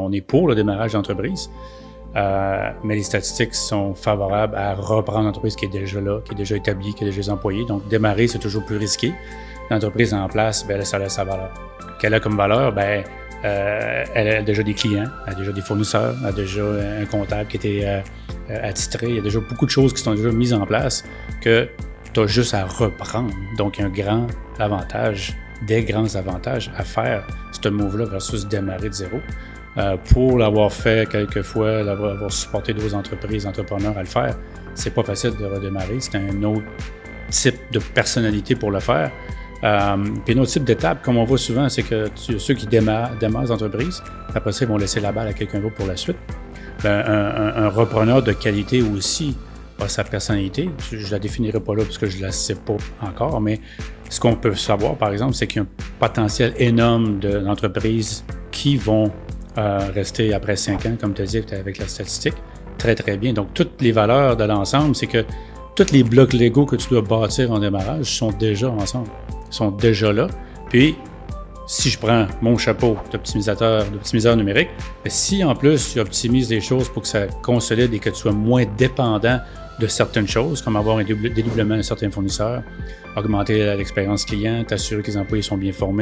On est pour le démarrage d'entreprise, mais les statistiques sont favorables à reprendre l'entreprise qui est déjà là, qui est déjà établie, qui a déjà des employés. Donc, démarrer, c'est toujours plus risqué. L'entreprise en place, bien, ça a sa valeur. Qu'elle a comme valeur, bien, elle a déjà des clients, elle a déjà des fournisseurs, elle a déjà un comptable qui était attitré. Il y a déjà beaucoup de choses qui sont déjà mises en place que tu as juste à reprendre. Donc, il y a un grand avantage, des grands avantages à faire ce move-là versus démarrer de zéro. Pour l'avoir fait quelques fois, avoir supporté d'autres entreprises, entrepreneurs à le faire, c'est pas facile de redémarrer. C'est un autre type de personnalité pour le faire. Puis un autre type d'étape, comme on voit souvent, c'est que ceux qui démarrent les entreprises, après ça, ils vont laisser la balle à quelqu'un d'autre pour la suite. Un repreneur de qualité aussi a sa personnalité. Je la définirai pas là parce que je la sais pas encore, mais ce qu'on peut savoir, par exemple, c'est qu'il y a un potentiel énorme d'entreprises qui vont rester après 5 ans, comme tu as dit avec la statistique, très, très bien. Donc, toutes les valeurs de l'ensemble, c'est que tous les blocs Lego que tu dois bâtir en démarrage sont déjà ensemble, sont déjà là. Puis, si je prends mon chapeau d'optimiseur numérique, si en plus tu optimises les choses pour que ça consolide et que tu sois moins dépendant de certaines choses, comme avoir un dédoublement de certains fournisseurs, augmenter l'expérience client, t'assurer que les employés sont bien formés,